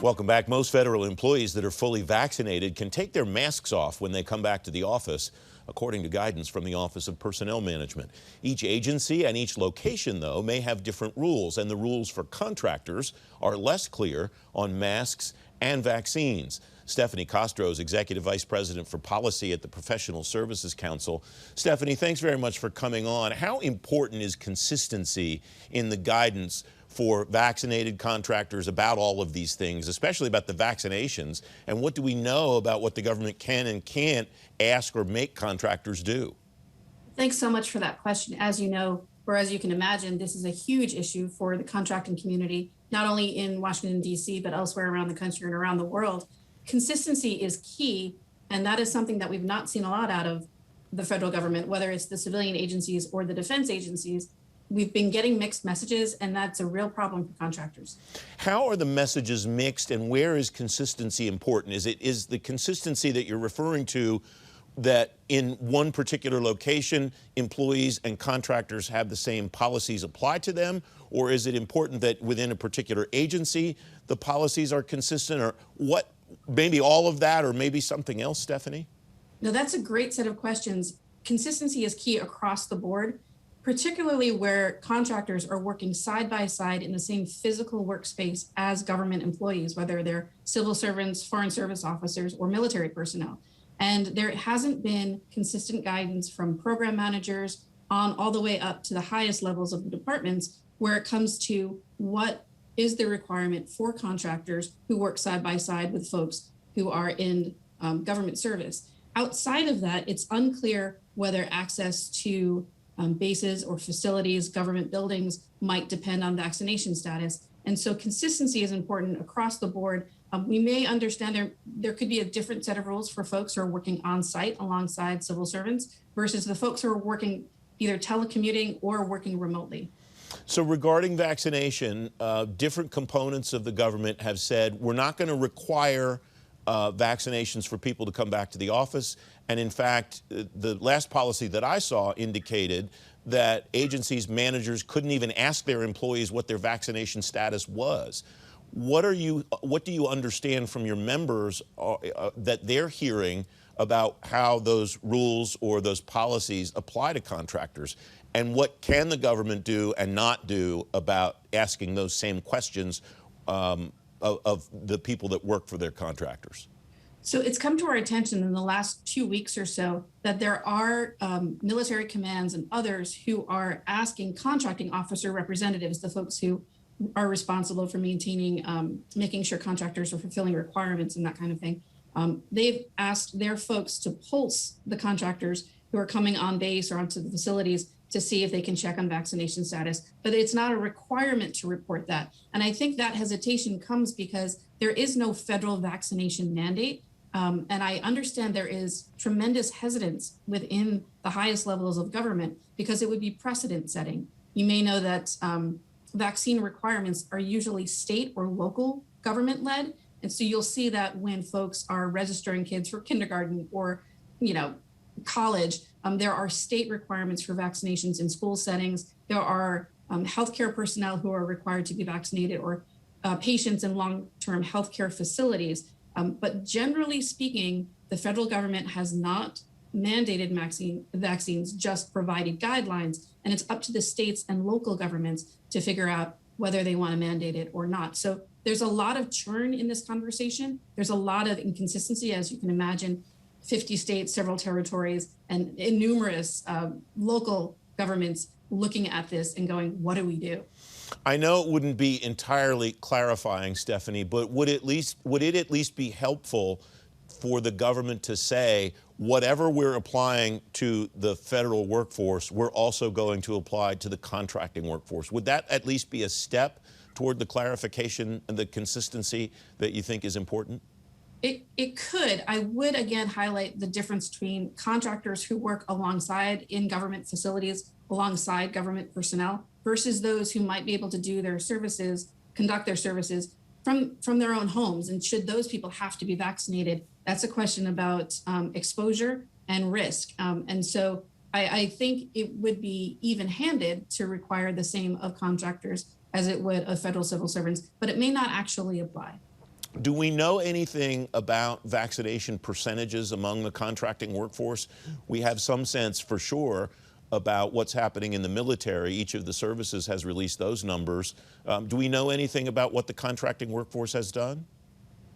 Welcome back. Most federal employees that are fully vaccinated can take their masks off when they come back to the office, according to guidance from the Office of Personnel Management. Each agency and each location, though, may have different rules, and the rules for contractors are less clear on masks and vaccines. Stephanie Kostro is Executive Vice President for Policy at the Professional Services Council. Stephanie, thanks very much for coming on. How important is consistency in the guidance for vaccinated contractors about all of these things, especially about the vaccinations? And what do we know about what the government can and can't ask or make contractors do? Thanks so much for that question. As you know, or as you can imagine, this is a huge issue for the contracting community, not only in Washington, D.C., but elsewhere around the country and around the world. Consistency is key, and that is something that we've not seen a lot out of the federal government, whether it's the civilian agencies or the defense agencies. We've been getting mixed messages, and that's a real problem for contractors. How are the messages mixed, and where is consistency important? Is the consistency that you're referring to that in one particular location, employees and contractors have the same policies applied to them? Or is it important that within a particular agency, the policies are consistent? Or what, maybe all of that, or maybe something else, Stephanie? No, that's a great set of questions. Consistency is key across the board, particularly where contractors are working side by side in the same physical workspace as government employees, whether they're civil servants, foreign service officers, or military personnel. And there hasn't been consistent guidance from program managers on all the way up to the highest levels of the departments where it comes to what is the requirement for contractors who work side by side with folks who are in government service. Outside of that, it's unclear whether access to bases or facilities, government buildings might depend on vaccination status. And so consistency is important across the board. We may understand there could be a different set of rules for folks who are working on site alongside civil servants versus the folks who are working either telecommuting or working remotely. So regarding vaccination, different components of the government have said we're not going to require vaccinations for people to come back to the office. And in fact, the last policy that I saw indicated that agencies, managers couldn't even ask their employees what their vaccination status was. What do you understand from your members that they're hearing about how those rules or those policies apply to contractors? And what can the government do and not do about asking those same questions of the people that work for their contractors? So it's come to our attention in the last 2 weeks or so that there are military commands and others who are asking contracting officer representatives, the folks who are responsible for maintaining, making sure contractors are fulfilling requirements and that kind of thing. They've asked their folks to pulse the contractors who are coming on base or onto the facilities to see if they can check on vaccination status, but it's not a requirement to report that. And I think that hesitation comes because there is no federal vaccination mandate. And I understand there is tremendous hesitance within the highest levels of government because it would be precedent setting. You may know that vaccine requirements are usually state or local government led. And so you'll see that when folks are registering kids for kindergarten or, college, there are state requirements for vaccinations in school settings. There are healthcare personnel who are required to be vaccinated or patients in long-term healthcare facilities. But generally speaking, the federal government has not mandated vaccines, just provided guidelines. And it's up to the states and local governments to figure out whether they want to mandate it or not. So there's a lot of churn in this conversation. There's a lot of inconsistency, as you can imagine, 50 states, several territories, and numerous local governments looking at this and going, what do we do? I know it wouldn't be entirely clarifying, Stephanie, but would it at least be helpful for the government to say, whatever we're applying to the federal workforce, we're also going to apply to the contracting workforce? Would that at least be a step toward the clarification and the consistency that you think is important? It could. I would again highlight the difference between contractors who work alongside in government facilities, alongside government personnel, versus those who might be able to do their services, conduct their services from their own homes. And should those people have to be vaccinated? That's a question about exposure and risk. And so I think it would be even-handed to require the same of contractors as it would of federal civil servants, but it may not actually apply. Do we know anything about vaccination percentages among the contracting workforce? We have some sense for sure about what's happening in the military. Each of the services has released those numbers. Do we know anything about what the contracting workforce has done?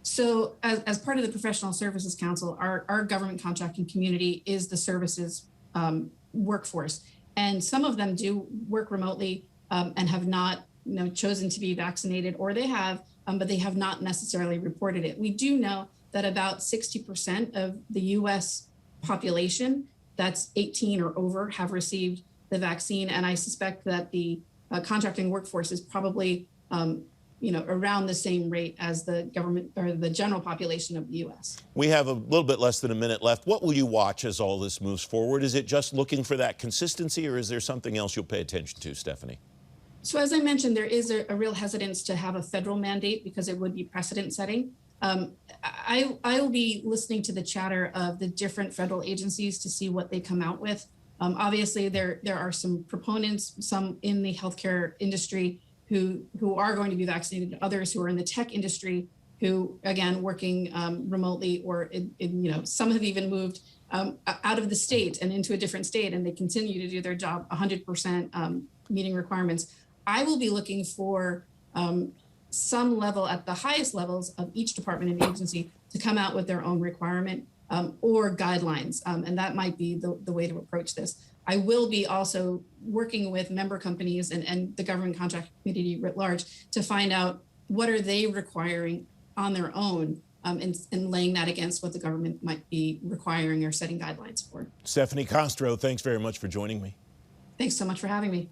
So as part of the Professional Services Council, our government contracting community is the services workforce. And some of them do work remotely and have not chosen to be vaccinated, or they have, but they have not necessarily reported it. We do know that about 60% of the US population that's 18 or over have received the vaccine. And I suspect that the contracting workforce is probably around the same rate as the government or the general population of the U.S. We have a little bit less than a minute left. What will you watch as all this moves forward? Is it just looking for that consistency, or is there something else you'll pay attention to, Stephanie? So as I mentioned, there is a real hesitance to have a federal mandate because it would be precedent setting. I will be listening to the chatter of the different federal agencies to see what they come out with. Obviously, there are some proponents, some in the healthcare industry who are going to be vaccinated, others who are in the tech industry who, again, working remotely, or some have even moved out of the state and into a different state, and they continue to do their job 100% meeting requirements. I will be looking for some level at the highest levels of each department and agency to come out with their own requirement or guidelines, and that might be the way to approach this. I will be also working with member companies and the government contract community writ large to find out what are they requiring on their own and laying that against what the government might be requiring or setting guidelines for. Stephanie Kostro, thanks very much for joining me. Thanks so much for having me.